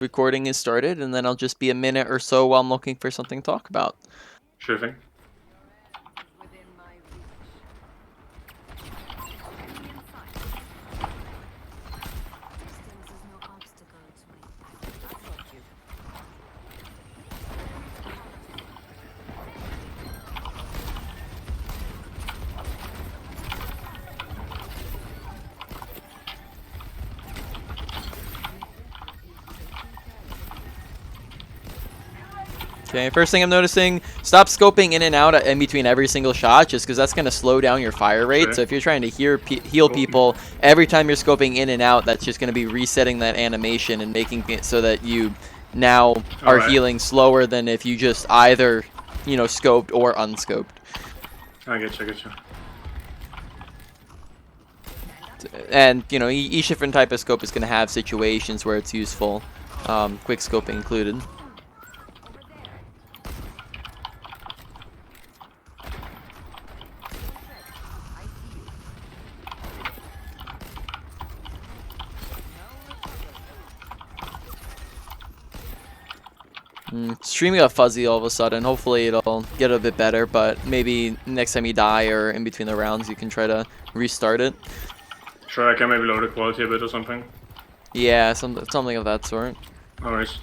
recording is started, and then I'll just be a minute or so while I'm looking for something to talk about. Sure thing. Okay, first thing I'm noticing, stop scoping in and out in between every single shot, just because that's going to slow down your fire rate. Sure. So if you're trying to heal people, every time you're scoping in and out, that's just going to be resetting that animation and making it so that you now are healing slower than if you just either, scoped or unscoped. I get you. And, each different type of scope is going to have situations where it's useful, quick scoping included. Stream got fuzzy all of a sudden. Hopefully it'll get a bit better, but maybe next time you die or in between the rounds you can try to restart it. Sure, I can maybe lower the quality a bit or something. Yeah, something of that sort. No worries.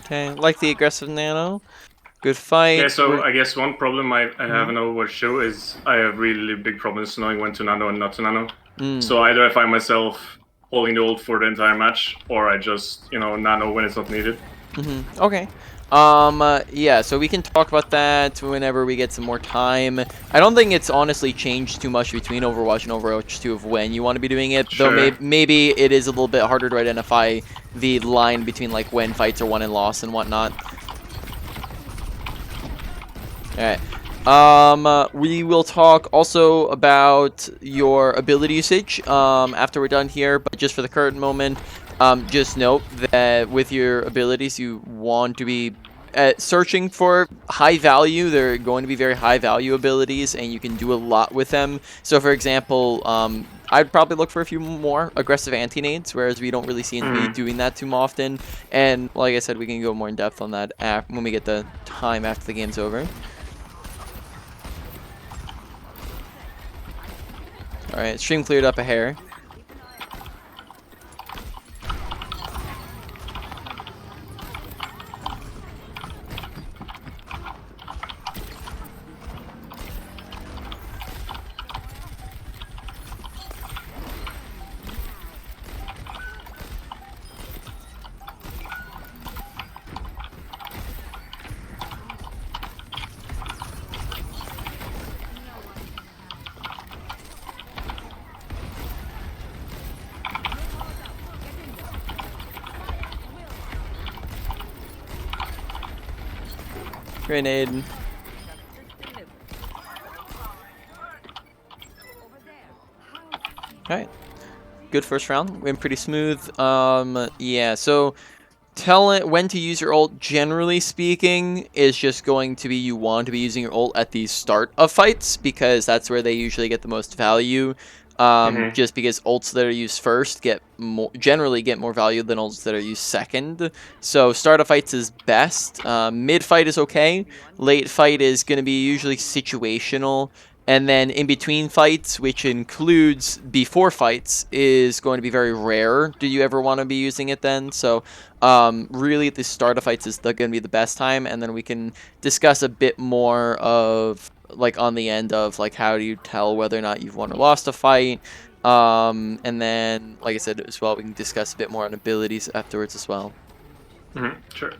Okay, like the aggressive nano. Good fight. Yeah, so I guess one problem I have in Overwatch 2 is I have really big problems knowing when to nano and not to nano. So either I find myself holding the ult for the entire match, or I just, nano when it's not needed. Okay. Yeah, so we can talk about that whenever we get some more time. I don't think it's honestly changed too much between Overwatch and Overwatch 2 of when you want to be doing it, Sure. though maybe it is a little bit harder to identify the line between like when fights are won and lost and whatnot. Alright. We will talk also about your ability usage after we're done here, but just for the current moment, just note that with your abilities, you want to be searching for high value. They're going to be very high value abilities, and you can do a lot with them. So, for example, I'd probably look for a few more aggressive anti-nades, whereas we don't really seem to be doing that too often. And like I said, we can go more in depth on that when we get the time after the game's over. Alright, stream cleared up a hair. Grenade. Alright. Good first round. Went pretty smooth. Yeah, so tell it when to use your ult, generally speaking, is just going to be you want to be using your ult at the start of fights, because that's where they usually get the most value. Just because ults that are used first generally get more value than ults that are used second. So start of fights is best. Mid fight is okay. Late fight is going to be usually situational. And then in between fights, which includes before fights, is going to be very rare. Do you ever want to be using it then? So really the start of fights is going to be the best time. And then we can discuss a bit more of like on the end of like how do you tell whether or not you've won or lost a fight, and then like I said as well, we can discuss a bit more on abilities afterwards as well. Sure.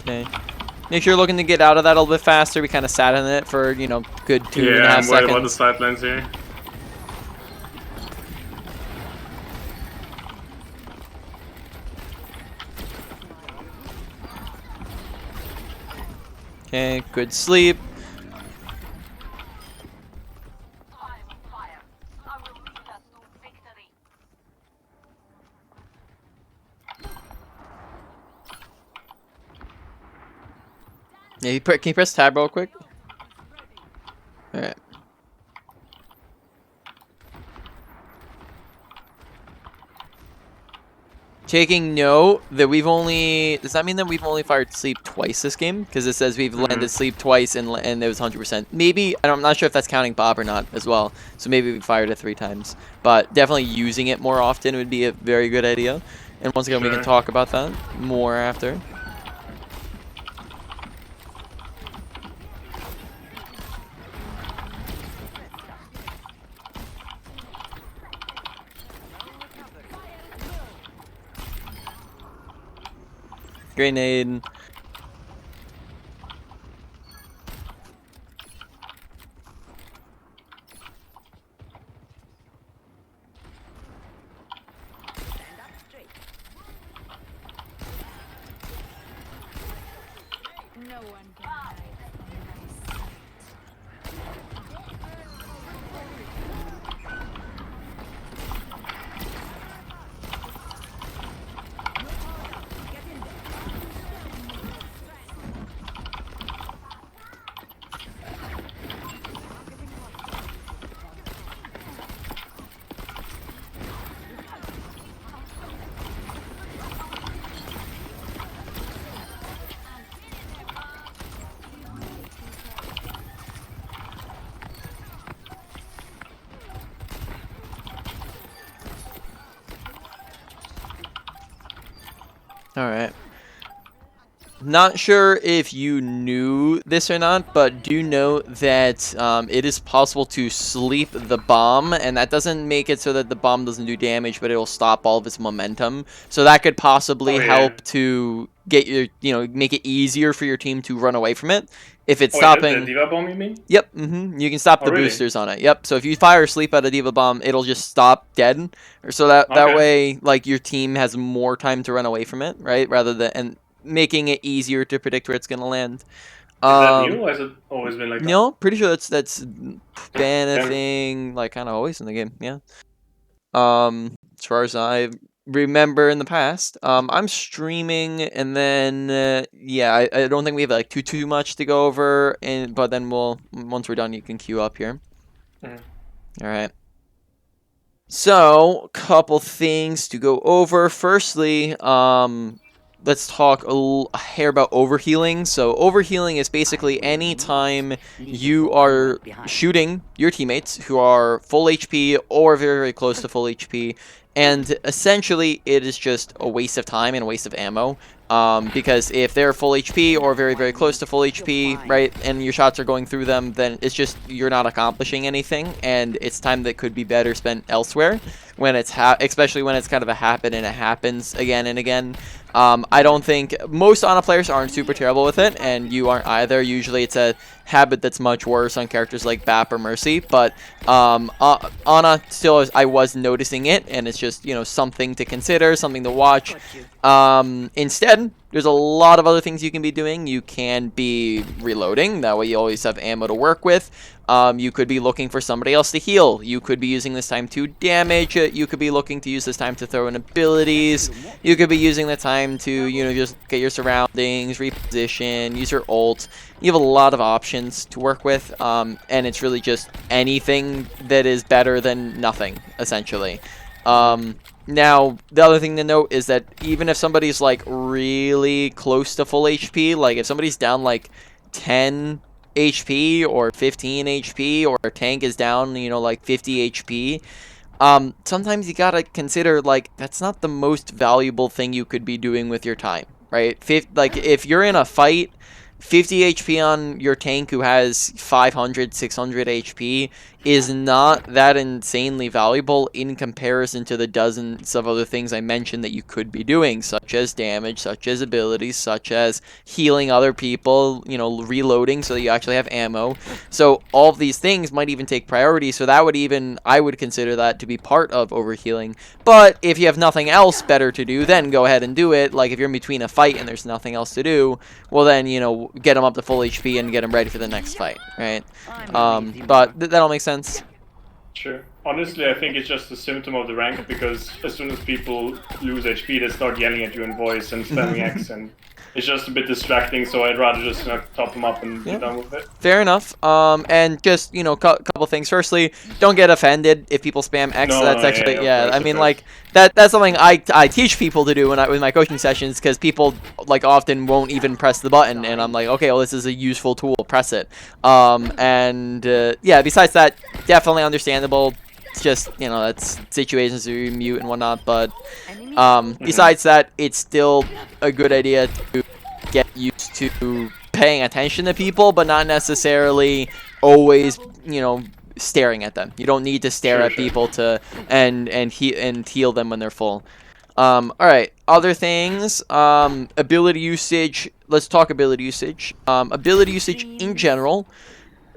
Okay. Make sure you're looking to get out of that a little bit faster. We kind of sat in it for, you know, good 2.5 seconds. Yeah, I'm worried about the side lanes here. Okay, good sleep. Yeah, can you press tab real quick? Alright. Taking note that we've only... Does that mean that we've only fired sleep twice this game? Because it says we've landed sleep twice and it was 100%. Maybe, I'm not sure if that's counting Bob or not as well. So maybe we fired it 3 times. But definitely using it more often would be a very good idea. And once again, we can talk about that more after. Grenade. No one can hide from my sight. Alright. Not sure if you knew this or not, but do know that it is possible to sleep the bomb, and that doesn't make it so that the bomb doesn't do damage, but it'll stop all of its momentum. So that could possibly help to get your, make it easier for your team to run away from it. If it's stopping... The Diva Bomb, you mean? Yep, you can stop the really? boosters on it. Yep, so if you fire sleep at a Diva Bomb, it'll just stop dead. So that way, like, your team has more time to run away from it, right? Rather than... And making it easier to predict where it's going to land. Is that new, or has it always been like that? No, pretty sure that's been a thing, like, kind of always in the game, yeah. As far as I remember in the past. I'm streaming, and then, yeah, I don't think we have, like, too much to go over, but then once we're done, you can queue up here. Alright. So, couple things to go over. Firstly, let's talk a hair about overhealing. So overhealing is basically any time you are shooting your teammates who are full HP or very, very close to full HP. And essentially, it is just a waste of time and a waste of ammo. Because if they're full HP or very, very close to full HP, right, and your shots are going through them, then it's just you're not accomplishing anything, and it's time that could be better spent elsewhere. When it's especially when it's kind of a habit and it happens again and again. I don't think most Ana players aren't super terrible with it, and you aren't either. Usually it's a habit that's much worse on characters like Bap or Mercy, but Ana still I was noticing it, and it's just, something to consider, something to watch. Instead, there's a lot of other things you can be doing. You can be reloading, that way you always have ammo to work with. You could be looking for somebody else to heal. You could be using this time to damage. You could be looking to use this time to throw in abilities. You could be using the time to, just get your surroundings, reposition, use your ult. You have a lot of options to work with, and it's really just anything that is better than nothing, essentially. Now, the other thing to note is that even if somebody's, like, really close to full HP, like, if somebody's down, like, 10 HP or 15 HP, or a tank is down, like 50 HP, sometimes you gotta consider, like, that's not the most valuable thing you could be doing with your time, right? Like, if you're in a fight 50 HP on your tank who has 500, 600 HP is not that insanely valuable in comparison to the dozens of other things I mentioned that you could be doing, such as damage, such as abilities, such as healing other people, you know, reloading so that you actually have ammo. So all of these things might even take priority, so that would even, I would consider that to be part of overhealing. But if you have nothing else better to do, then go ahead and do it. Like if you're in between a fight and there's nothing else to do, well then, you know, get them up to full HP and get them ready for the next fight, right? But that all makes sense. Sure. Honestly, I think it's just a symptom of the rank, because as soon as people lose HP, they start yelling at you in voice and spamming X, and it's just a bit distracting, so I'd rather just top them up and be done with it. Fair enough. And just, you know, couple things. Firstly, don't get offended if people spam X. No, that's actually, yeah, I mean, like, that's something I teach people to do with my coaching sessions, because people, like, often won't even press the button, and I'm like, okay, well, this is a useful tool, press it. Yeah, besides that, definitely understandable. It's just, you know, that's situations where you mute and whatnot, but besides that, it's still a good idea to get used to paying attention to people, but not necessarily always, you know, staring at them. You don't need to stare at people to and heal them when they're full. All right, other things. Ability usage. Let's talk ability usage. Ability usage in general.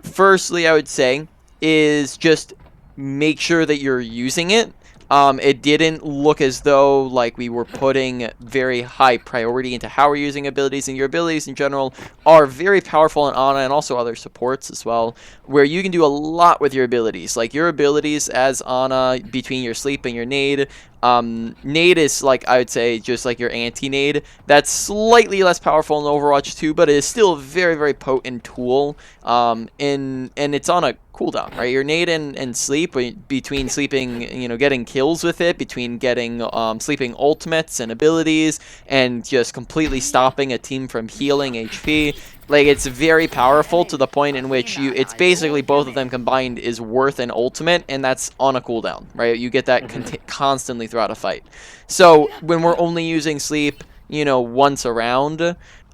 Firstly, I would say is just make sure that you're using it. It didn't look as though like we were putting very high priority into how we're using abilities, and your abilities in general are very powerful in Ana and also other supports as well, where you can do a lot with your abilities. Like your abilities as Ana between your sleep and your nade. Nade is, like, I would say just like your anti-nade. That's slightly less powerful in Overwatch 2, but it is still a very, very potent tool. And it's on a cooldown, right? Your nade and sleep, between sleeping, you know, getting kills with it, between getting sleeping ultimates and abilities, and just completely stopping a team from healing HP. Like, it's very powerful to the point in which it's basically both of them combined is worth an ultimate, and that's on a cooldown, right? You get that constantly throughout a fight. So when we're only using sleep, you know, once around,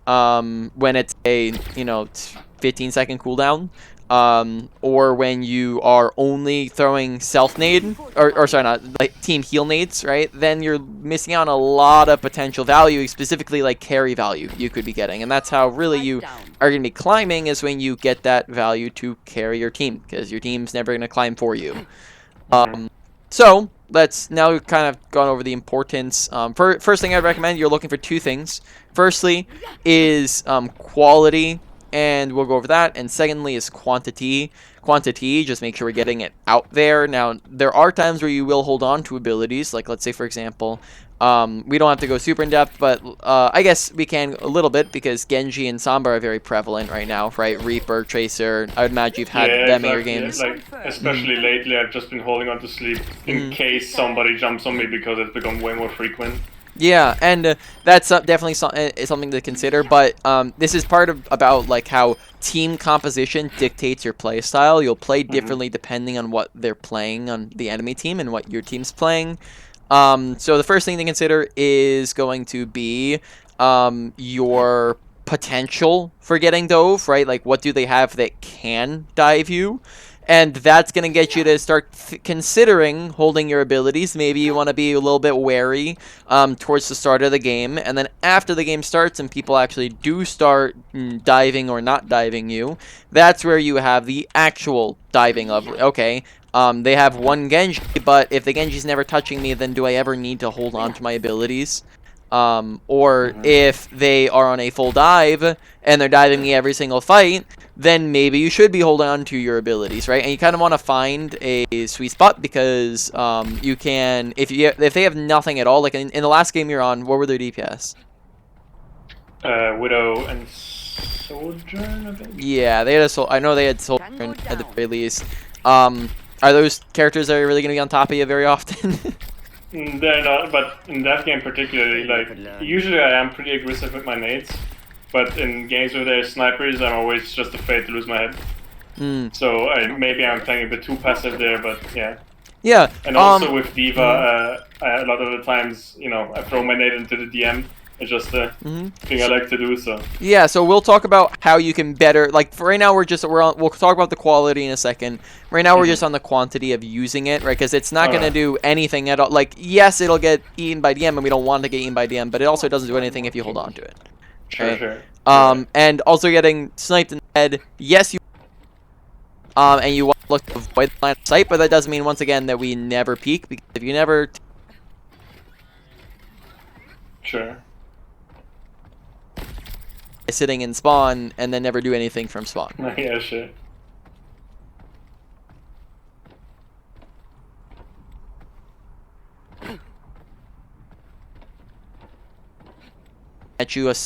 when it's a, you know, 15-second cooldown, or when you are only throwing self nade, or sorry, not like team heal nades, right? Then you're missing out on a lot of potential value, specifically like carry value you could be getting, and that's how really you are going to be climbing, is when you get that value to carry your team, because your team's never going to climb for you. So let's now we've kind of gone over the importance. First thing I'd recommend, you're looking for two things. Firstly is quality, and we'll go over that. And secondly is quantity. Quantity, just make sure we're getting it out there. Now, there are times where you will hold on to abilities, like let's say, for example, we don't have to go super in depth, but I guess we can a little bit, because Genji and Samba are very prevalent right now, right? Reaper, Tracer, I would imagine you've had them in your games. Like, especially lately, I've just been holding on to sleep in case somebody jumps on me, because it's become way more frequent. Yeah, and that's definitely something to consider, but this is part of about like how team composition dictates your play style. You'll play differently depending on what they're playing on the enemy team and what your team's playing. So the first thing to consider is going to be your potential for getting dove, right? Like, what do they have that can dive you? And that's going to get you to start considering holding your abilities. Maybe you want to be a little bit wary towards the start of the game. And then after the game starts and people actually do start diving or not diving you, that's where you have the actual diving of, okay, they have one Genji, but if the Genji's never touching me, then do I ever need to hold on to my abilities? Or if they are on a full dive and they're diving me every single fight, then maybe you should be holding on to your abilities, right? And you kind of want to find a sweet spot, because you can, if they have nothing at all, like in the last game you're on, what were their DPS? Widow and Sojourn, I think? Yeah, they had I know they had Sojourn at the very least. Are those characters that are really going to be on top of you very often? They're not, but in that game particularly, like, usually I am pretty aggressive with my nades, but in games where there's snipers, I'm always just afraid to lose my head. So maybe I'm playing a bit too passive there, but yeah. Yeah. And also with D.Va, a lot of the times, you know, I throw my nade into the DM, It's just a thing I like to do. So yeah, so we'll talk about how you can better, like for right now we'll talk about the quality in a second. Right now we're just on the quantity of using it, right? Because it's not going to do anything at all. Like, yes, it'll get eaten by DM, and we don't want to get eaten by DM, but it also doesn't do anything if you hold on to it. Right? Sure. And also getting sniped in the head, yes, you and you want to look to avoid the line of sight, but that doesn't mean, once again, that we never peek, because if you never... Sure. Sitting in spawn, and then never do anything from spawn. Yeah, sure. At you if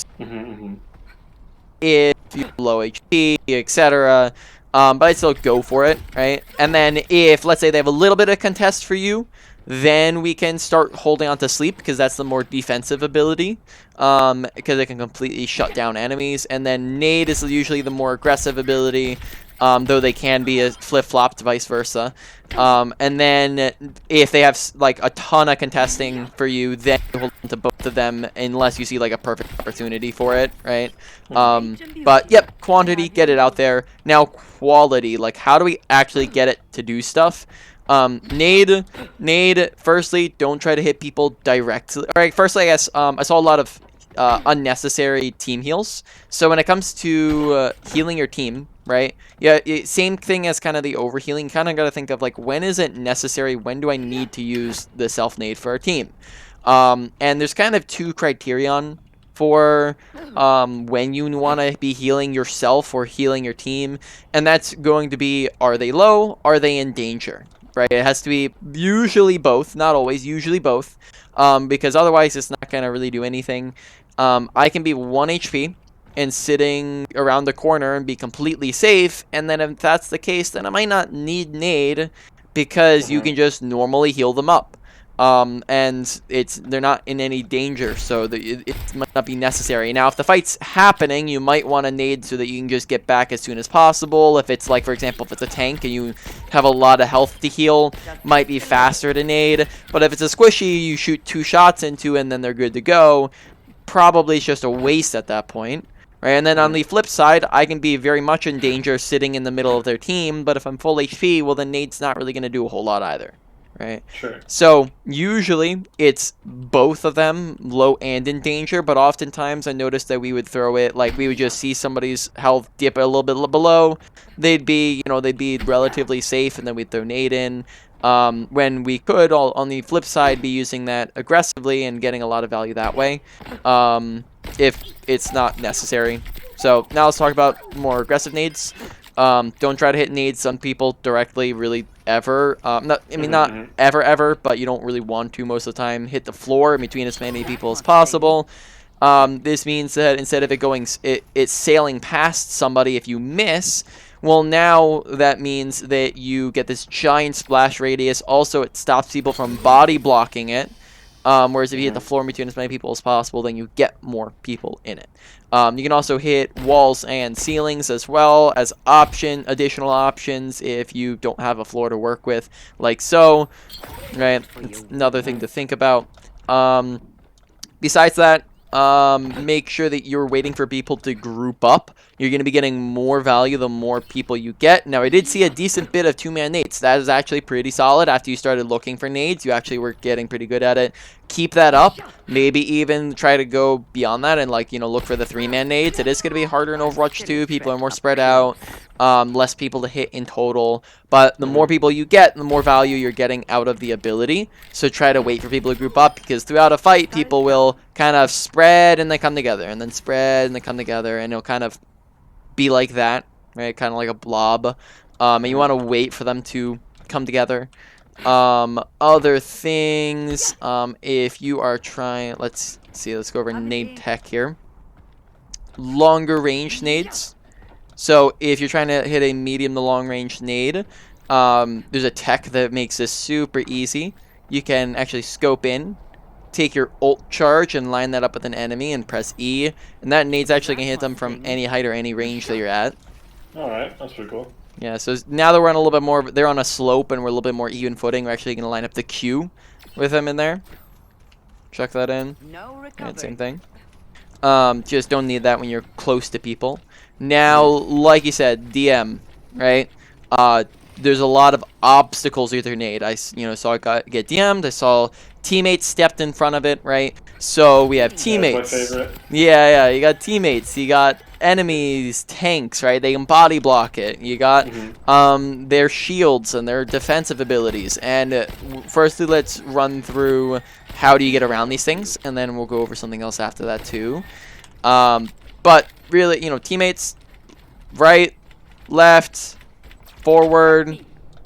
you have low HP, etc. But I'd still go for it, right? And then if, let's say, they have a little bit of contest for you, then we can start holding on to sleep, because that's the more defensive ability, because it can completely shut down enemies. And then nade is usually the more aggressive ability, though they can be flip-flopped, vice versa. And then if they have like a ton of contesting for you, then you hold on to both of them unless you see like a perfect opportunity for it, right? But yep, quantity, get it out there. Now quality, like how do we actually get it to do stuff? Nade, firstly, don't try to hit people directly. Alright, firstly, I guess, I saw a lot of unnecessary team heals. So when it comes to healing your team, right? Yeah, same thing as kind of the overhealing. Kind of got to think of like, when is it necessary? When do I need to use the self-nade for our team? And there's kind of two criterion for when you want to be healing yourself or healing your team. And that's going to be, are they low? Are they in danger? Right? It has to be usually both, not always, usually both. Because otherwise it's not going to really do anything. I can be 1 HP and sitting around the corner and be completely safe, and then if that's the case, then I might not need nade, because you can just normally heal them up. And they're not in any danger, so it might not be necessary. Now, if the fight's happening, you might want to nade so that you can just get back as soon as possible. If it's like, for example, if it's a tank and you have a lot of health to heal, might be faster to nade. But if it's a squishy you shoot 2 shots into and then they're good to go, probably it's just a waste at that point. Right? And then on the flip side, I can be very much in danger sitting in the middle of their team, but if I'm full HP, well, then nade's not really going to do a whole lot either. Right? Sure. So usually it's both of them, low and in danger, but oftentimes I noticed that we would throw it, like we would just see somebody's health dip a little bit below. They'd be relatively safe, and then we'd throw nade in. When we could, on the flip side, be using that aggressively and getting a lot of value that way, if it's not necessary. So now let's talk about more aggressive nades. Don't try to hit nades on people directly, really, ever. Not ever, but you don't really want to most of the time. Hit the floor in between as many people as possible. This means that instead of it's sailing past somebody, if you miss, well, now that means that you get this giant splash radius. Also, it stops people from body blocking it. Whereas if you hit the floor in between as many people as possible, then you get more people in it. You can also hit walls and ceilings as well as additional options if you don't have a floor to work with, like so. Right? It's another thing to think about. Besides that, make sure that you're waiting for people to group up. You're going to be getting more value the more people you get. Now, I did see a decent bit of 2-man nades. That is actually pretty solid. After you started looking for nades, you actually were getting pretty good at it. Keep that up. Maybe even try to go beyond that and, like, look for the 3-man nades. It is going to be harder in Overwatch 2. People are more spread out. Less people to hit in total. But the more people you get, the more value you're getting out of the ability. So try to wait for people to group up, because throughout a fight, people will kind of spread and they come together, and then spread and they come together, and it'll kind of be like that, right? Kind of like a blob. And you want to wait for them to come together. Other things, if you are trying, let's go over nade tech here. Longer range nades. So if you're trying to hit a medium to long range nade, there's a tech that makes this super easy. You can actually scope in, take your ult charge and line that up with an enemy and press E, and that nade's actually going to hit them from any height or any range that you're at. Alright, that's pretty cool. Yeah, so now that we're on a little bit more, they're on a slope and we're a little bit more even footing, we're actually going to line up the Q with them in there. Chuck that in. No And same thing. Just don't need that when you're close to people. Now, like you said, DM, right? There's a lot of obstacles with your nade. Saw it get DM'd. I saw teammates stepped in front of it, right? So we have teammates. That's my favorite. Yeah, you got teammates. You got enemies, tanks, right? They can body block it. You got their shields and their defensive abilities. And firstly, let's run through how do you get around these things, and then we'll go over something else after that too. But really, teammates, right, left, forward,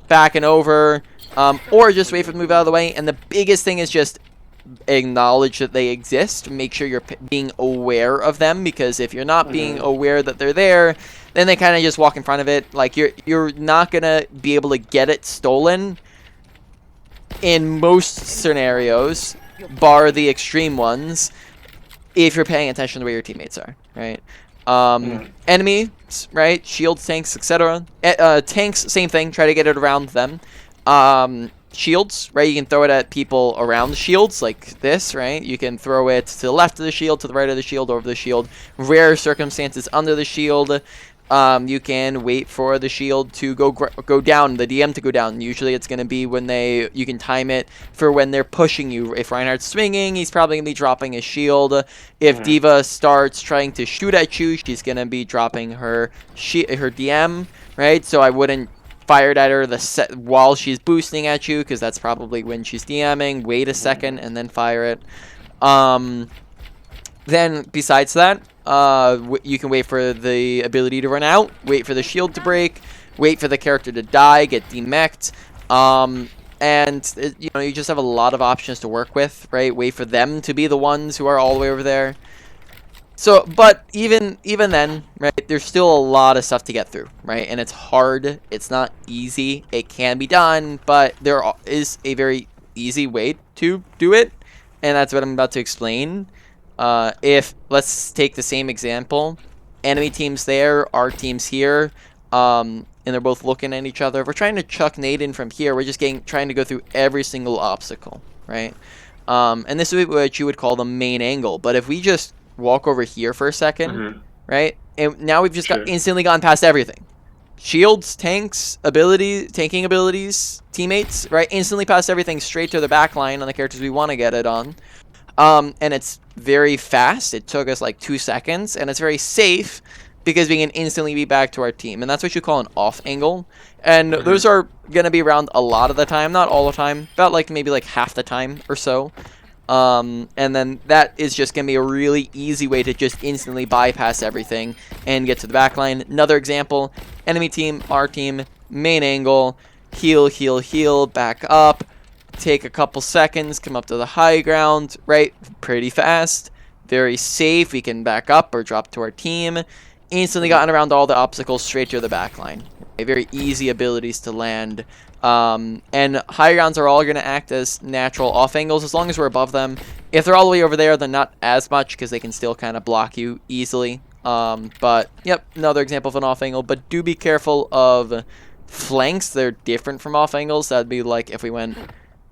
back and over, or just wait for them to move out of the way. And the biggest thing is just acknowledge that they exist. Make sure you're being aware of them, because if you're not being aware that they're there, then they kind of just walk in front of it. Like, you're not gonna be able to get it stolen in most scenarios, bar the extreme ones, if you're paying attention to where your teammates are, right? Enemies, right? Shields, tanks, etc. Tanks, same thing. Try to get it around them. Shields, right? You can throw it at people around the shields, like this, right? You can throw it to the left of the shield, to the right of the shield, over the shield. Rare circumstances under the shield. You can wait for the shield to go down, the DM to go down. Usually it's going to be when you can time it for when they're pushing you. If Reinhardt's swinging, he's probably going to be dropping his shield. If D.Va starts trying to shoot at you, she's going to be dropping her DM, right? So I wouldn't fire it at her while she's boosting at you, because that's probably when she's DMing. Wait a second and then fire it. Then besides that, you can wait for the ability to run out, wait for the shield to break, wait for the character to die, get demech'd, and you just have a lot of options to work with, right? Wait for them to be the ones who are all the way over there. So, but even then, right, there's still a lot of stuff to get through, right? And it's hard. It's not easy. It can be done, but there is a very easy way to do it, and that's what I'm about to explain. Let's take the same example. Enemy team's there, our team's here, and they're both looking at each other. If we're trying to chuck nade in from here, we're just trying to go through every single obstacle, right? And this is what you would call the main angle. But if we just walk over here for a second, right? And now we've just instantly gone past everything. Shields, tanks, tanking abilities, teammates, right? Instantly past everything, straight to the back line on the characters we want to get it on. And it's very fast. It took us like 2 seconds, and it's very safe because we can instantly be back to our team. And that's what you call an off angle. And those are going to be around a lot of the time, not all the time, about maybe half the time or so. And then that is just going to be a really easy way to just instantly bypass everything and get to the back line. Another example, enemy team, our team, main angle, heal, back up. Take a couple seconds, come up to the high ground, right? Pretty fast, very safe. We can back up or drop to our team. Instantly gotten around all the obstacles, straight to the back line. Very easy abilities to land. And high grounds are all going to act as natural off angles as long as we're above them. If they're all the way over there, they're not as much because they can still kind of block you easily. But yep, another example of an off angle. But do be careful of flanks. They're different from off angles. That'd be like if we went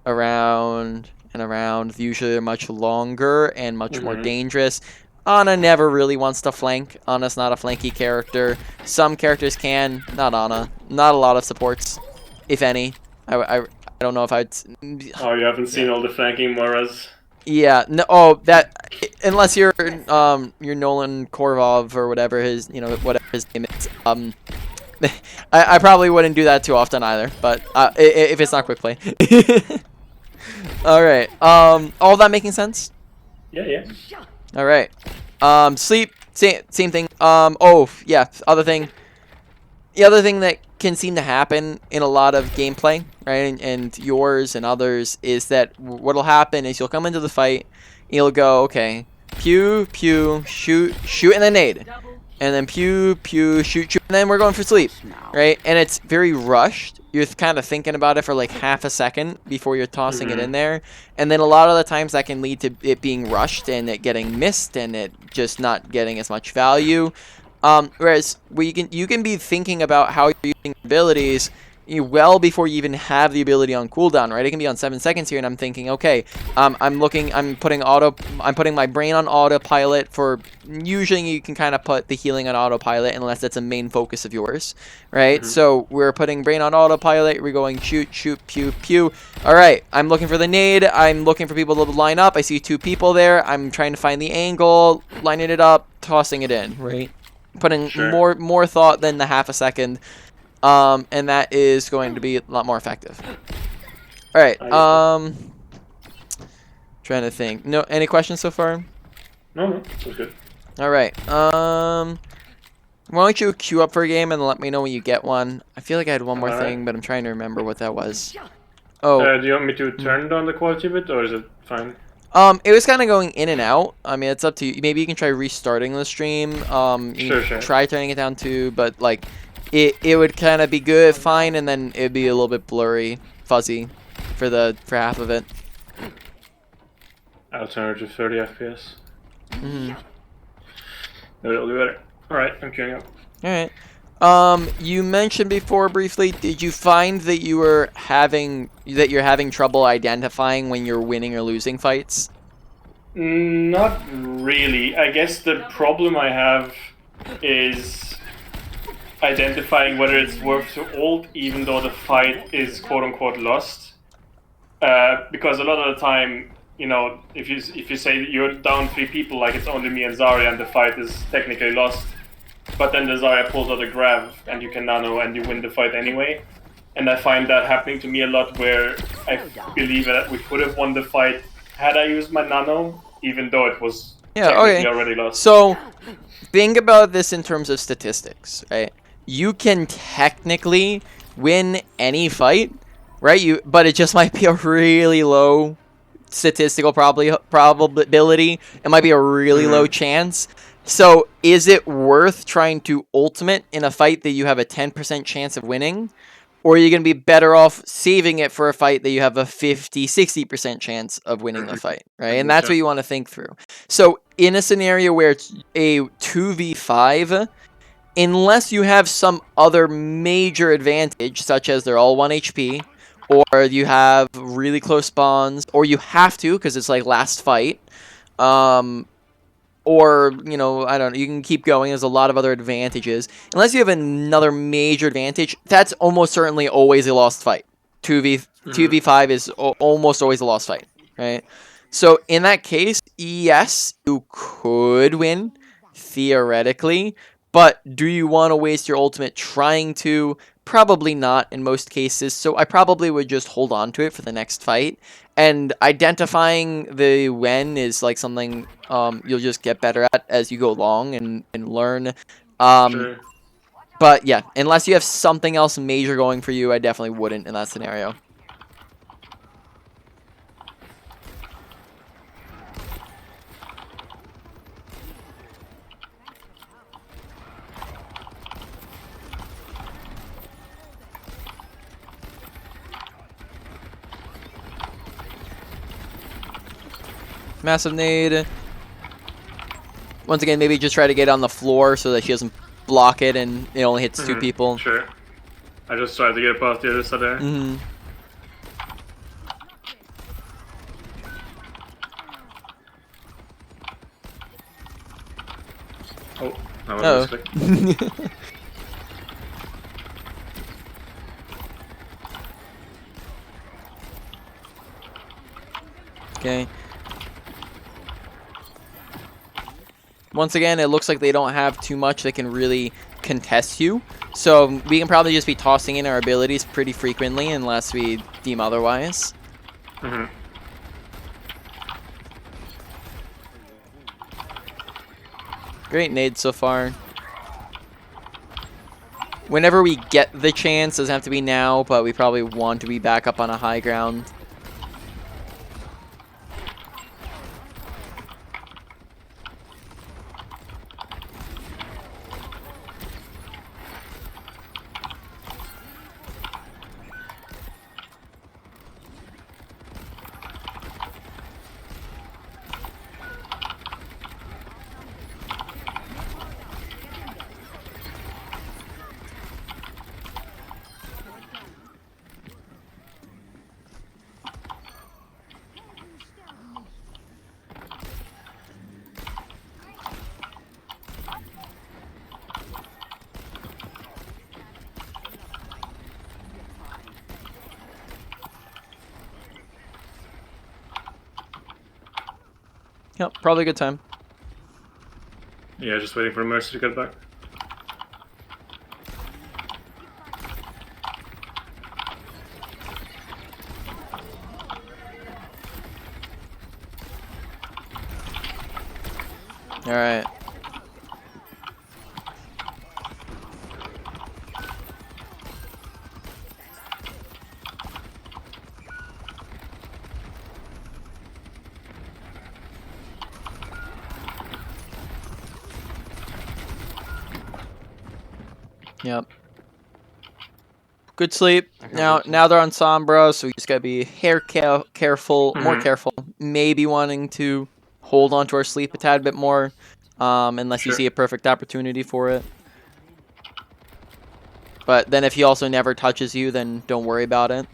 around and around. Usually they're much longer and much more dangerous. Ana never really wants to flank. Ana's not a flanky character. Some characters can, not Ana. Not a lot of supports, if any. I don't know if I'd... Oh, you haven't seen all the flanking Moras? Yeah, no. Oh, that unless you're Nolan Korvov or whatever his whatever his name is. I probably wouldn't do that too often either. But if it's not quick play. All right. All that making sense? Yeah. All right. Sleep. Same thing. Oh yeah. The other thing that can seem to happen in a lot of gameplay, right, and yours and others, is that what'll happen is you'll come into the fight, you'll go, okay, pew, shoot, and then nade. And then pew, shoot, and then we're going for sleep, right? And it's very rushed. You're kind of thinking about it for half a second before you're tossing it in there. And then a lot of the times that can lead to it being rushed and it getting missed and it just not getting as much value. Whereas you can be thinking about how you're using abilities well before you even have the ability on cooldown, right? It can be on 7 seconds here, and I'm thinking, okay, I'm putting my brain on autopilot for. Usually, you can kind of put the healing on autopilot unless that's a main focus of yours, right? So we're putting brain on autopilot. We're going shoot, shoot, pew, pew. All right, I'm looking for the nade. I'm looking for people to line up. I see 2 people there. I'm trying to find the angle, lining it up, tossing it in, right? Putting more thought than the half a second. And that is going to be a lot more effective. All right. Trying to think. No, any questions so far? No, sounds good. All right. Why don't you queue up for a game and let me know when you get one? I feel like I had one more thing, but I'm trying to remember what that was. Oh. Do you want me to turn down the quality a bit, or is it fine? It was kind of going in and out. I mean, it's up to you. Maybe you can try restarting the stream. You can try turning it down too, but like. It would kind of be good, fine, and then it'd be a little bit blurry, fuzzy, for half of it. I'll turn it to 30 FPS. It'll do better. All right, I'm queuing up. All right. You mentioned before briefly. Did you find that you're having trouble identifying when you're winning or losing fights? Not really. I guess the problem I have is identifying whether it's worth to ult even though the fight is quote-unquote lost, because a lot of the time, you know, if you say that you're down 3 people, like it's only me and Zarya and the fight is technically lost, but then the Zarya pulls out a grab and you can nano and you win the fight anyway. And I find that happening to me a lot, where I believe that we could have won the fight had I used my nano, even though it was technically already lost. So think about this in terms of statistics, right? You can technically win any fight, right? But it just might be a really low statistical probability. It might be a really low chance. So is it worth trying to ultimate in a fight that you have a 10% chance of winning? Or are you going to be better off saving it for a fight that you have a 50-60% chance of winning the fight, right? And that's what you want to think through. So in a scenario where it's a 2v5, unless you have some other major advantage, such as they're all 1 HP, or you have really close spawns, or you have to, because it's like last fight, or, you know, I don't know, you can keep going. There's a lot of other advantages. Unless you have another major advantage, that's almost certainly always a lost fight. 2v5 is almost always a lost fight, right? So in that case, yes, you could win, theoretically, but do you want to waste your ultimate trying to? Probably not in most cases, so I probably would just hold on to it for the next fight. And identifying the when is like something you'll just get better at as you go along and learn. But yeah, unless you have something else major going for you, I definitely wouldn't in that scenario. Massive nade. Once again, maybe just try to get on the floor so that she doesn't block it and it only hits 2 people. Sure. I just tried to get past the other side there. Oh, that was a mistake. Okay. Once again, it looks like they don't have too much that can really contest you. So we can probably just be tossing in our abilities pretty frequently unless we deem otherwise. Great nade so far. Whenever we get the chance, doesn't have to be now, but we probably want to be back up on a high ground. Yep, probably a good time. Yeah, just waiting for Mercy to get back. All right. Yep. Good sleep. Now they're on Sombra, so we just gotta be careful, more careful. Maybe wanting to hold on to our sleep a tad bit more, unless you see a perfect opportunity for it. But then if he also never touches you, then don't worry about it.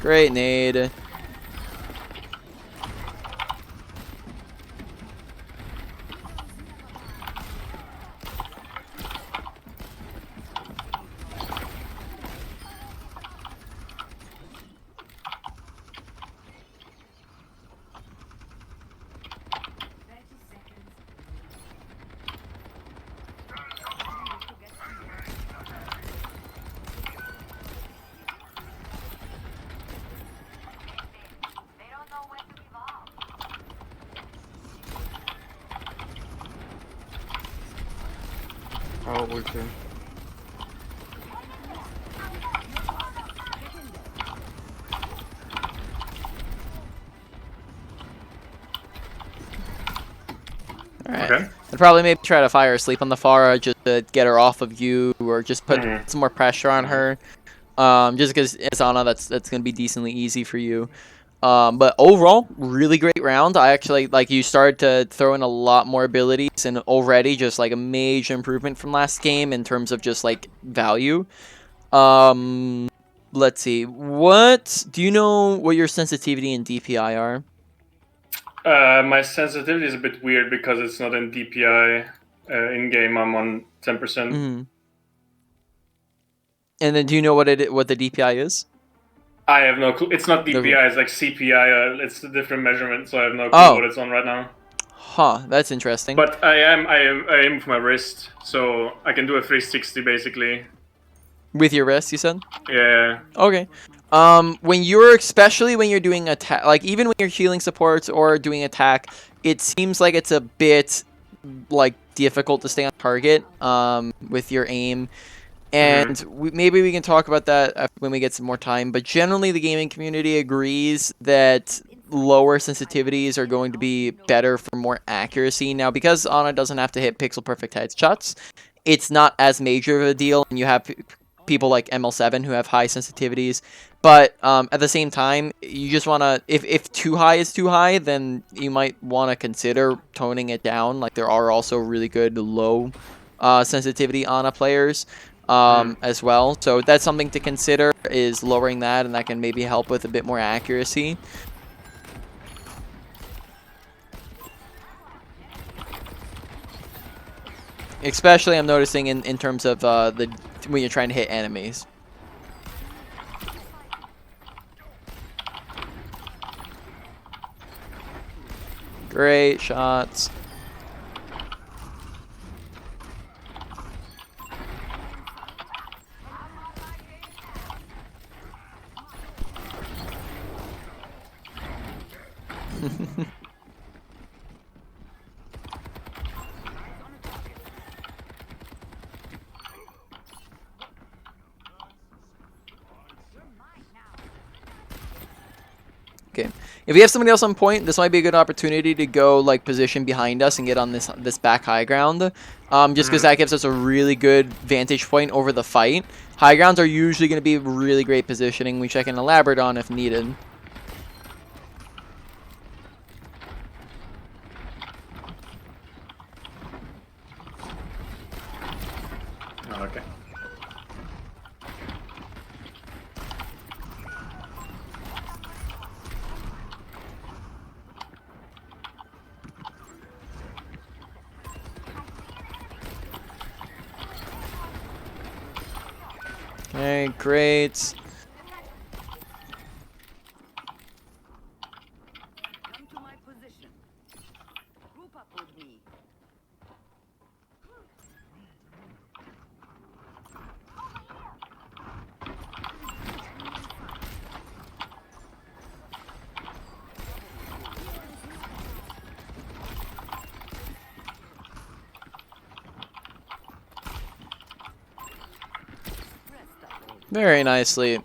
Great nade. Probably too. Alright. Okay. I'd probably maybe try to fire asleep on the Pharah just to get her off of you, or just put some more pressure on her. Just because it's Ana, that's gonna be decently easy for you. But overall, really great round. I actually like you started to throw in a lot more abilities, and already just like a major improvement from last game in terms of just like value. Let's see. What do you know? What your sensitivity and DPI are? My sensitivity is a bit weird because it's not in DPI. In game, I'm on 10%. Mm-hmm. And then, do you know what the DPI is? I have no clue. It's not DPI. It's like CPI. It's a different measurement, so I have no clue what it's on right now. Huh, that's interesting. But I aim with my wrist, so I can do a 360 basically. With your wrist, you said? Yeah. Okay. Especially when you're doing attack, like even when you're healing supports or doing attack, it seems like it's a bit like difficult to stay on target with your aim. And maybe we can talk about that when we get some more time. But generally, the gaming community agrees that lower sensitivities are going to be better for more accuracy. Now, because Ana doesn't have to hit pixel perfect headshots, it's not as major of a deal. And you have people like ML7 who have high sensitivities. But at the same time, you just want to, if too high is too high, then you might want to consider toning it down. Like there are also really good low sensitivity Ana players as well. So that's something to consider, is lowering that, and that can maybe help with a bit more accuracy. Especially I'm noticing in terms of when you're trying to hit enemies. Great shots. Okay, if we have somebody else on point, this might be a good opportunity to go like position behind us and get on this back high ground. Just because that gives us a really good vantage point over the fight. High grounds are usually going to be really great positioning, which I can elaborate on if needed. Okay. Okay, great. Very nicely.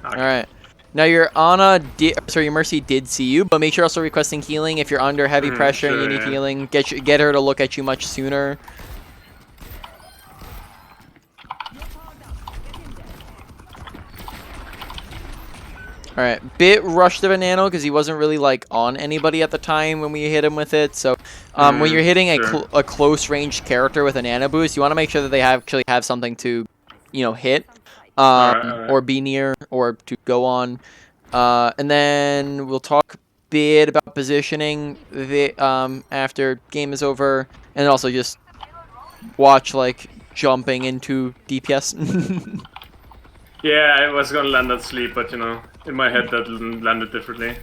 Okay. Alright. Now your Ana your Mercy did see you, but make sure also requesting healing if you're under heavy pressure and sure, you need yeah. healing. Get her to look at you much sooner. Alright, bit rushed of a nano because he wasn't really like on anybody at the time when we hit him with it. So when you're hitting Sure. a close range character with a nano boost, you want to make sure that they actually have something to, hit Alright. or be near or to go on. And then we'll talk a bit about positioning after game is over, and also just watch like jumping into DPS. Yeah, I was gonna land that sleep, but you know, in my head that landed differently.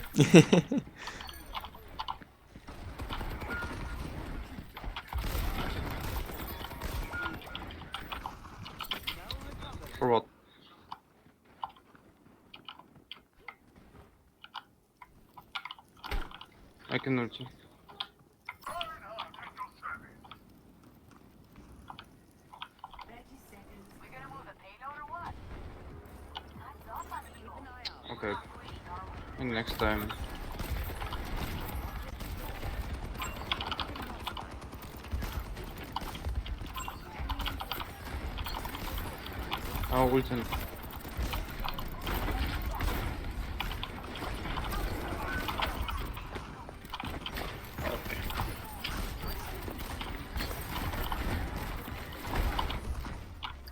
For what? I can note you. Okay. And next time. Oh, Wilson.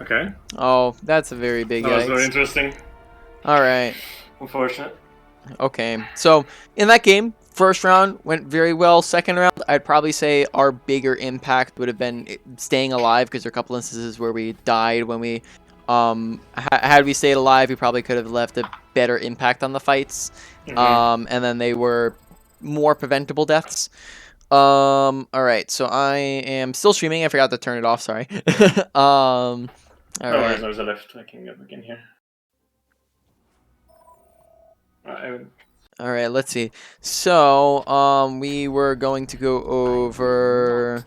Okay. Oh, that's a very big That was very yikes. interesting. Alright. Unfortunate. Okay. So in that game, first round went very well. Second round, I'd probably say our bigger impact would have been staying alive, because there are a couple instances where we died when we had we stayed alive, we probably could have left a better impact on the fights. And then they were more preventable deaths. All right, so I am still streaming. I forgot to turn it off. Sorry. All No right. worries, there's a left. I can get back in here. All right, let's see. So, we were going to go over.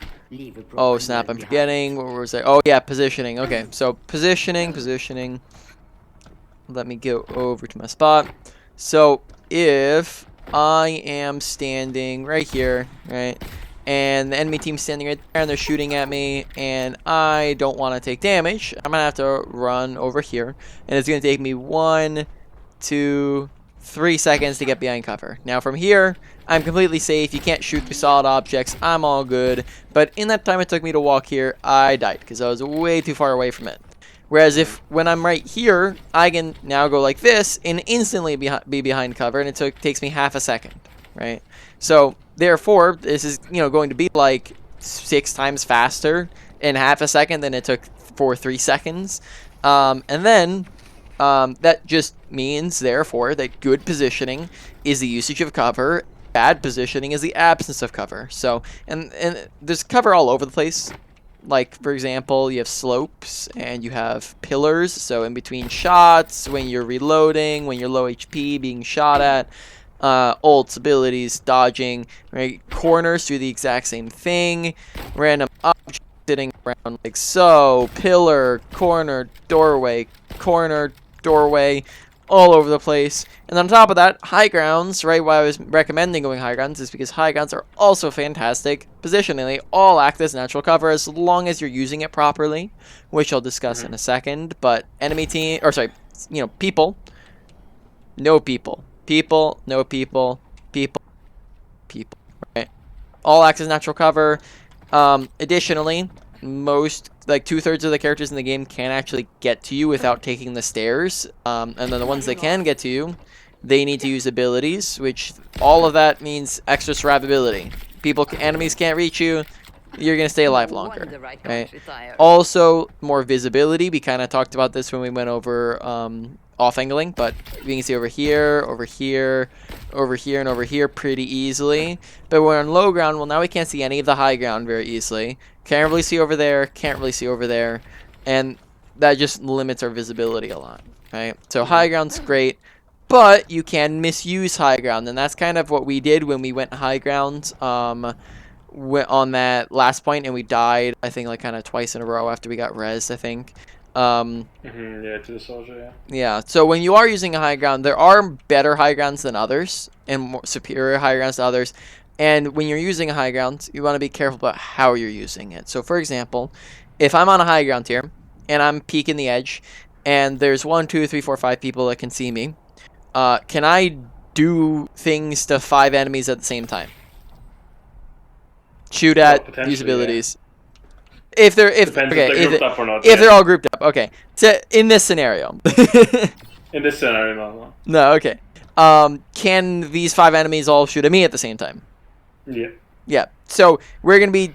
Oh snap! I'm forgetting. What was I? Oh yeah, positioning. Okay, so positioning. Let me go over to my spot. So if I am standing right here, right, and the enemy team's standing right there and they're shooting at me, and I don't want to take damage, I'm gonna have to run over here, and it's gonna take me 1, 2, 3 seconds to get behind cover. Now from here, I'm completely safe. You can't shoot through solid objects. I'm all good. But in that time it took me to walk here, I died because I was way too far away from it. Whereas if when I'm right here, I can now go like this and instantly be behind cover, and it takes me half a second, right? So therefore, this is going to be like 6 times faster in half a second than it took for 3 seconds, and then that just means therefore that good positioning is the usage of cover. Bad positioning is the absence of cover. So and there's cover all over the place. Like, for example, you have slopes and you have pillars. So in between shots, when you're reloading, when you're low HP, being shot at, ults, abilities, dodging, right? Corners do the exact same thing. Random objects sitting around like so. Pillar, corner, doorway, all over the place. And on top of that, high grounds, right? Why I was recommending going high grounds is because high grounds are also fantastic. Positionally, all act as natural cover as long as you're using it properly, which I'll discuss in a second. But enemy team, or sorry, people, no people. People, no people, people, right? All acts as natural cover. Additionally, most, like 2/3 of the characters in the game can't actually get to you without taking the stairs. And then the ones that can get to you, they need to use abilities, which all of that means extra survivability. Enemies can't reach you, you're gonna stay alive longer, right? Also, more visibility. We kind of talked about this when we went over off angling, but you can see over here, over here, over here, and over here pretty easily. But we're on low ground. Well, now we can't see any of the high ground very easily. Can't really see over there. Can't really see over there, and that just limits our visibility a lot, right? So high ground's great, but you can misuse high ground, and that's kind of what we did when we went high ground on that last point, and we died, I think, like kind of twice in a row after we got rezzed, I think. Yeah, to the soldier, yeah. Yeah, so when you are using a high ground, there are better high grounds than others, and more superior high grounds to others. And when you're using a high ground, you want to be careful about how you're using it. So, for example, if I'm on a high ground here, and I'm peeking the edge, and there's 1, 2, 3, 4, 5 people that can see me, can I do things to 5 enemies at the same time? Shoot at, use abilities. Yeah. If they're Depends if they're grouped up or not. If they're all grouped up, okay. So in this scenario. In this scenario, no. No, okay. Can these 5 enemies all shoot at me at the same time? Yeah. Yeah. So we're gonna be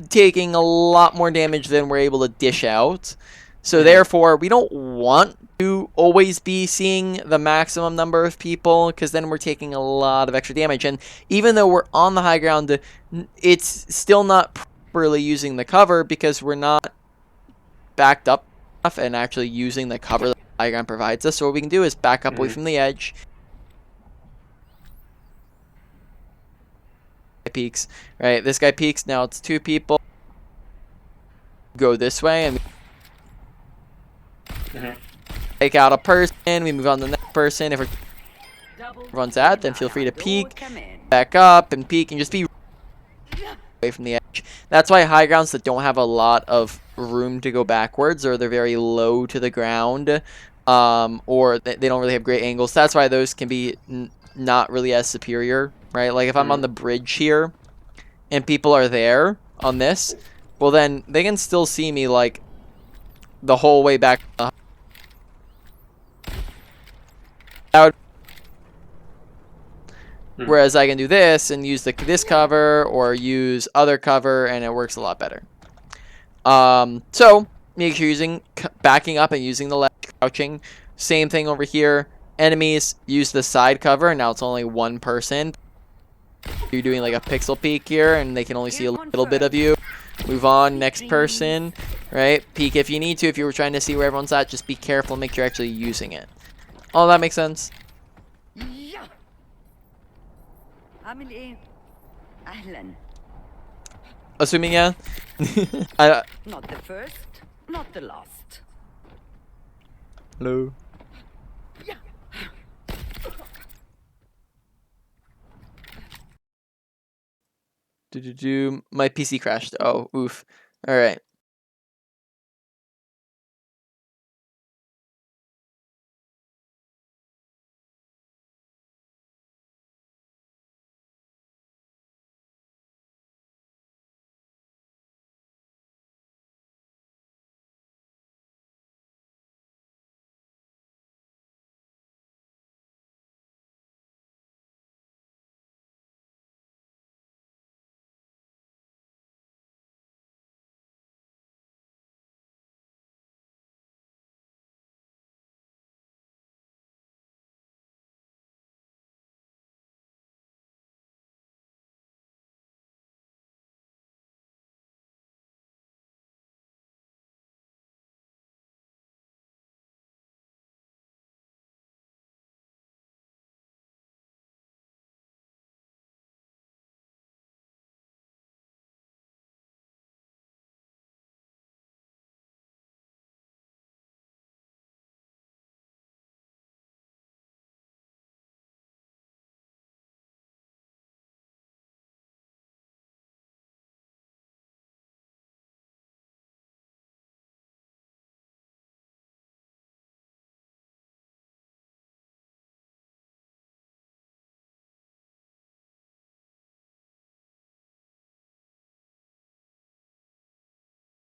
taking a lot more damage than we're able to dish out. So therefore, we don't want to always be seeing the maximum number of people, because then we're taking a lot of extra damage. And even though we're on the high ground, it's still not properly using the cover, because we're not backed up enough and actually using the cover that the high ground provides us. So what we can do is back up away from the edge. Peaks, right? This guy peaks. Now it's 2 people. Go this way and take out a person. We move on to the next person. If everyone's at, then feel free to peek, back up, and peek, and just be away from the edge. That's why high grounds that don't have a lot of room to go backwards, or they're very low to the ground, or they don't really have great angles. That's why those can be not really as superior, right? Like if I'm on the bridge here, and people are there on this, well then they can still see me like the whole way back. Whereas I can do this and use this cover or use other cover, and it works a lot better. So make sure you're using backing up and using the left, crouching. Same thing over here. Enemies, use the side cover, and now it's only 1 person. You're doing like a pixel peek here, and they can only see a little bit of you. Move on, next person, right? Peek if you need to. If you were trying to see where everyone's at, just be careful, make sure you're actually using it. Oh, that makes sense. Assuming, yeah. Not the first, not the last. Hello. My PC crashed. Oh, oof. All right.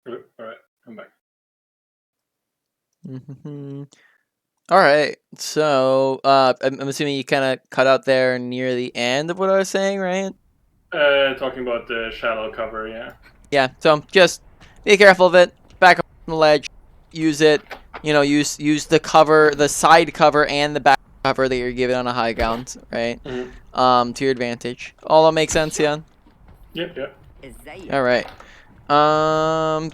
Alright, I'm back. All right. So, I'm assuming you kind of cut out there near the end of what I was saying, right? Talking about the shallow cover, yeah. Yeah. So just be careful of it. Back up on the ledge. Use it. You know, use the cover, the side cover, and the back cover that you're given on a high ground, right? To your advantage. All that makes sense, yeah. Yep. All right. I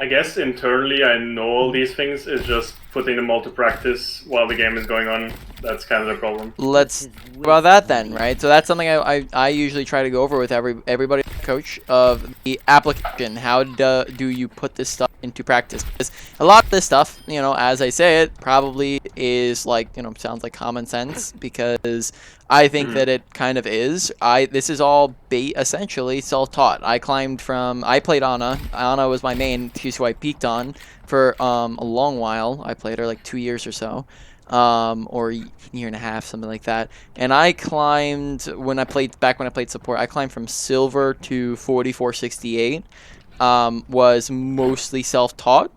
guess internally I know all these things. It's just putting them all to practice while the game is going on. That's kind of the problem. Let's talk about that then, right? So that's something I usually try to go over with everybody, coach, of the application. How do you put this stuff into practice? Because a lot of this stuff, you know, as I say it, probably is like, you know, sounds like common sense, because I think that it kind of is. This is all essentially self-taught. I played Ana. Ana was my main. She's who I peaked on for a long while. I played her like 2 years or so. Or a year and a half, something like that. And I climbed when I played support. I climbed from silver to 4468. Was mostly self-taught.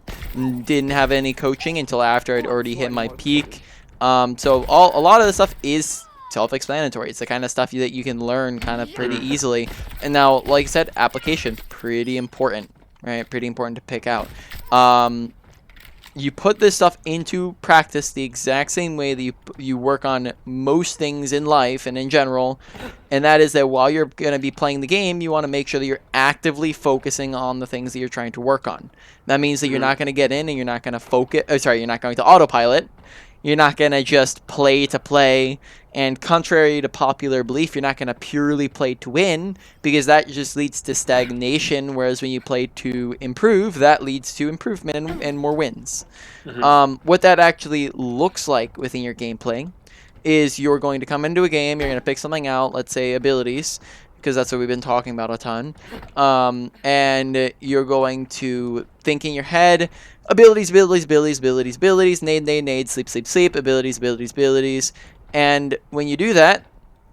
Didn't have any coaching until after I'd already hit my peak. So a lot of the stuff is self-explanatory. It's the kind of stuff that you can learn kind of pretty easily. And now, like I said, application, pretty important, right? Pretty important to pick out. You put this stuff into practice the exact same way that you work on most things in life and in general, and that is that while you're going to be playing the game, you want to make sure that you're actively focusing on the things that you're trying to work on. That means that you're not going to get in and you're not going to focus. You're not going to autopilot. You're not going to just play to play, and contrary to popular belief, you're not going to purely play to win, because that just leads to stagnation, whereas when you play to improve, that leads to improvement and more wins. What that actually looks like within your gameplay is you're going to come into a game, you're going to pick something out, let's say abilities, because that's what we've been talking about a ton, and you're going to think in your head, abilities, nade, sleep, abilities. And when you do that,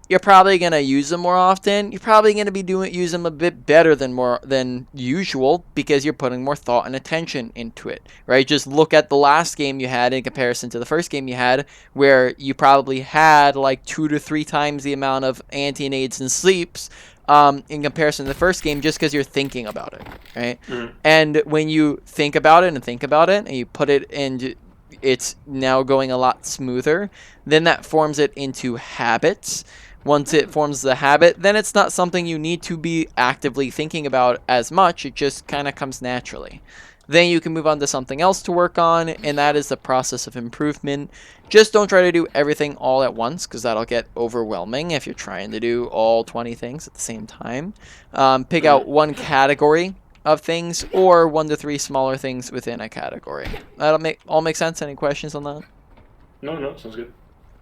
you're probably going to use them more often. You're probably going to be use them a bit better than usual, because you're putting more thought and attention into it, right? Just look at the last game you had in comparison to the first game you had, where you probably had like 2 to 3 times the amount of anti-nades and sleeps in comparison to the first game, just because you're thinking about it, right? And when you think about it and you put it in, it's now going a lot smoother. Then that forms it into habits. Once it forms the habit, then it's not something you need to be actively thinking about as much. It just kind of comes naturally. Then you can move on to something else to work on, and that is the process of improvement. Just don't try to do everything all at once, because that'll get overwhelming if you're trying to do all 20 things at the same time. Pick out one category of things, or 1 to 3 smaller things within a category. That'll make sense. Any questions on that? No, sounds good.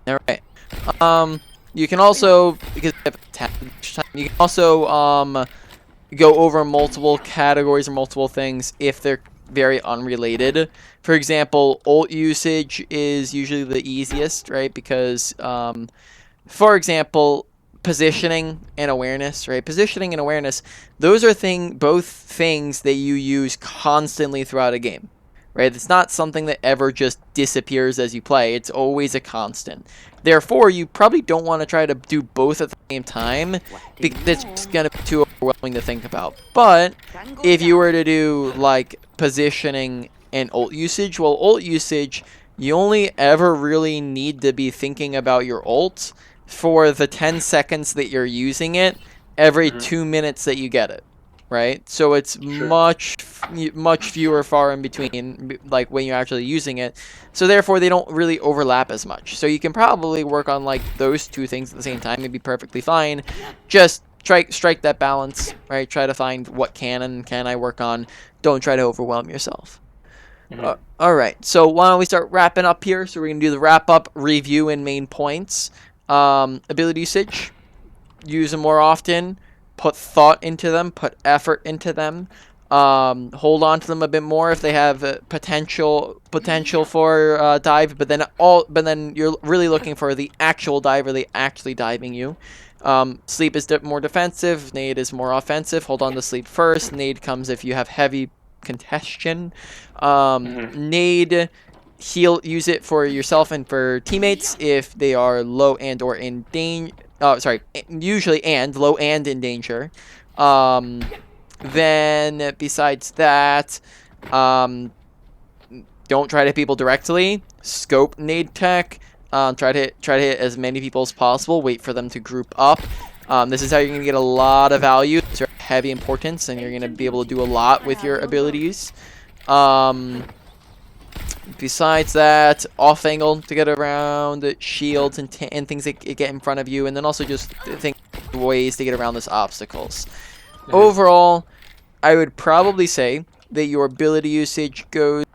All right. You can also, because you can also go over multiple categories or multiple things if they're very unrelated. For example, ult usage is usually the easiest, right? Because, for example, positioning and awareness, right? Positioning and awareness, those are both things that you use constantly throughout a game, right? It's not something that ever just disappears as you play. It's always a constant. Therefore, you probably don't want to try to do both at the same time, because it's just going to be too overwhelming to think about. But if you were to do like positioning and ult usage, well, ult usage, you only ever really need to be thinking about your ult for the 10 seconds that you're using it every 2 minutes that you get it, right? So it's much fewer far in between, like when you're actually using it. So therefore, they don't really overlap as much. So you can probably work on like those 2 things at the same time and be perfectly fine. Just strike that balance, right? Try to find what can I work on. Don't try to overwhelm yourself. All right, so why don't we start wrapping up here? So we're going to do the wrap-up, review, and main points. Ability usage, use them more often, put thought into them, put effort into them, hold on to them a bit more if they have potential for dive, but then you're really looking for the actual dive, or they actually diving you. Sleep is more defensive, nade is more offensive. Hold on to sleep first. Nade comes if you have heavy congestion. Nade, use it for yourself and for teammates if they are low and or in danger. Usually low and in danger. Then besides that, don't try to hit people directly. Scope nade tech. Try to hit as many people as possible. Wait for them to group up. This is how you're gonna get a lot of value. These are heavy importance, and you're going to be able to do a lot with your abilities. Besides that, off angle to get around shields and things that get in front of you, and then also just ways to get around those obstacles. Overall, I would probably say that your ability usage goes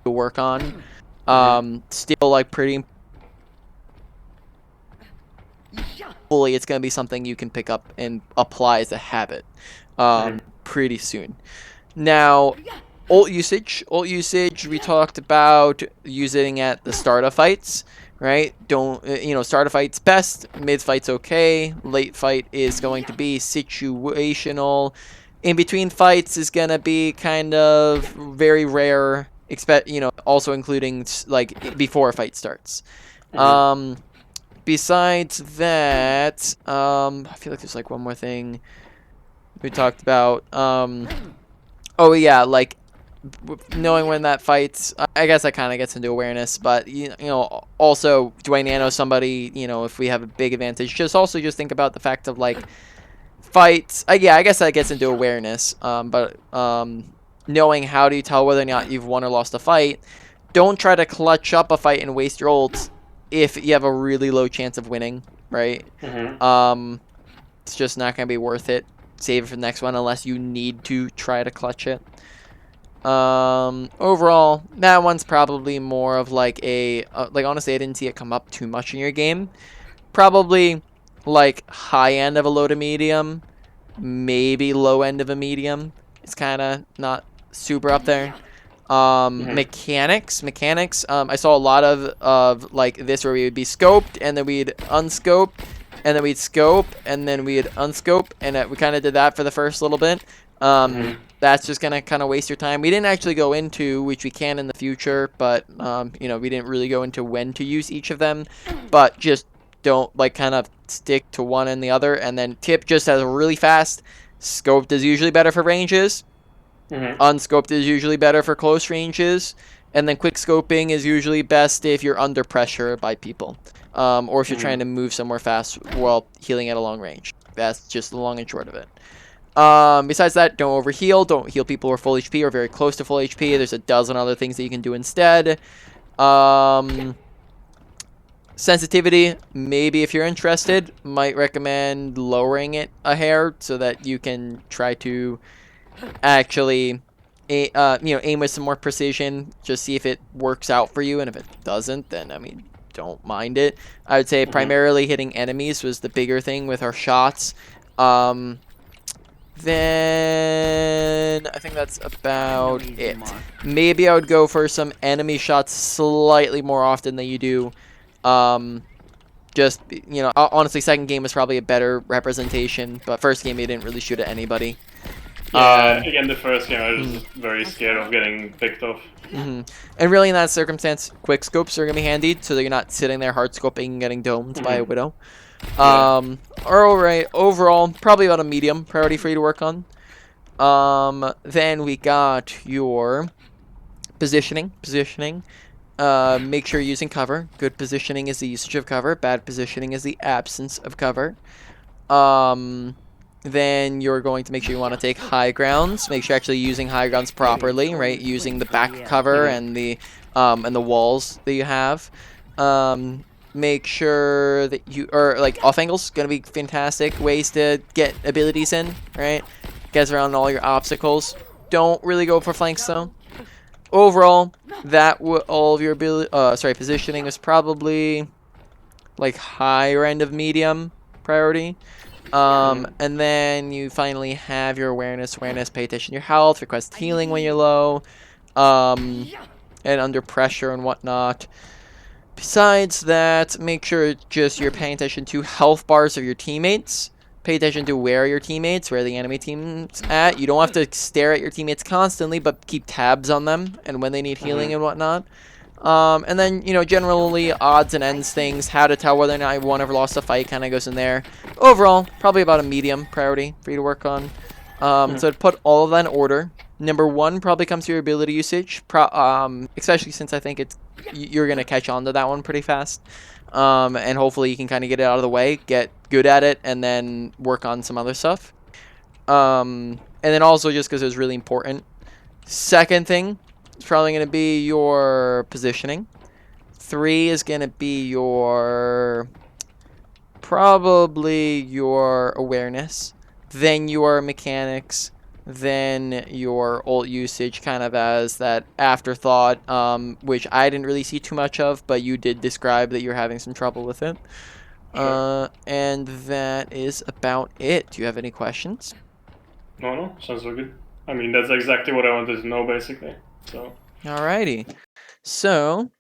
to work on. Still, like, pretty fully, it's going to be something you can pick up and apply as a habit pretty soon. Now, ult usage, we talked about using at the start of fights, right? Don't, start of fights best, mid fight's okay, late fight is going to be situational. In between fights is going to be kind of very rare, also including, like, before a fight starts. Besides that, I feel like there's, like, one more thing we talked about. Oh, yeah, like, knowing when that fights, I guess that kind of gets into awareness, but, also, do I nano somebody, if we have a big advantage? Just think about the fact of, like, fights. Yeah, I guess that gets into awareness, but knowing how do you tell whether or not you've won or lost a fight. Don't try to clutch up a fight and waste your ults if you have a really low chance of winning, right? It's just not going to be worth it. Save it for the next one unless you need to try to clutch it. Overall, that one's probably more of like a, like, honestly, I didn't see it come up too much in your game. Probably, like, high end of a low to medium, maybe low end of a medium. It's kind of not super up there. Mechanics, I saw a lot of like this where we would be scoped, and then we'd unscope, and then we'd scope, and then we'd unscope, and we kind of did that for the first little bit. That's just gonna kind of waste your time. We didn't actually go into, which we can in the future, but we didn't really go into when to use each of them. But just don't, like, kind of stick to one and the other. And then tip, just as really fast, scoped is usually better for ranges. Unscoped is usually better for close ranges. And then quick scoping is usually best if you're under pressure by people. Or if you're trying to move somewhere fast while healing at a long range. That's just the long and short of it. Besides that, don't overheal. Don't heal people who are full HP or very close to full HP. There's a dozen other things that you can do instead. Sensitivity, maybe if you're interested, might recommend lowering it a hair so that you can try to actually aim with some more precision. Just see if it works out for you, and if it doesn't, then, I mean, don't mind it. I would say primarily hitting enemies was the bigger thing with our shots. Then I think that's about it. Maybe I would go for some enemy shots slightly more often than you do. Just, honestly, second game was probably a better representation, but first game you didn't really shoot at anybody. Yeah, again, the first game I was just very scared of getting picked off. And really, in that circumstance, quick scopes are going to be handy, so that you're not sitting there hard scoping and getting domed by a Widow. Alright, overall, probably about a medium priority for you to work on. Then we got your positioning. Make sure you're using cover. Good positioning is the usage of cover. Bad positioning is the absence of cover. Then you're going to make sure you want to take high grounds. Make sure you're actually using high grounds properly, right? Using the back cover and the walls that you have. Make sure that you are, like, off angles, gonna be fantastic ways to get abilities in, right? Gets around all your obstacles. Don't really go for flanks though. Overall, all of your positioning is probably like higher end of medium priority. And then you finally have your awareness, pay attention to your health, request healing when you're low, and under pressure and whatnot. Besides that, make sure just you're paying attention to health bars of your teammates. Pay attention to where the enemy team's at. You don't have to stare at your teammates constantly, but keep tabs on them and when they need healing and whatnot. And then, you know, generally odds and ends things, how to tell whether or not I won or lost a fight kind of goes in there. Overall, probably about a medium priority for you to work on. So I'd put all of that in order. Number 1 probably comes to your ability usage, especially since I think you're going to catch on to that one pretty fast. And hopefully you can kind of get it out of the way, get good at it, and then work on some other stuff. And then also just because it was really important. Second thing is probably going to be your positioning. 3 is going to be probably your awareness. Then your mechanics. Then your ult usage kind of as that afterthought, which I didn't really see too much of, but you did describe that you're having some trouble with it. Sure. And that is about it. Do you have any questions? No, sounds so good. I mean, that's exactly what I wanted to know, basically. So. Alrighty. So,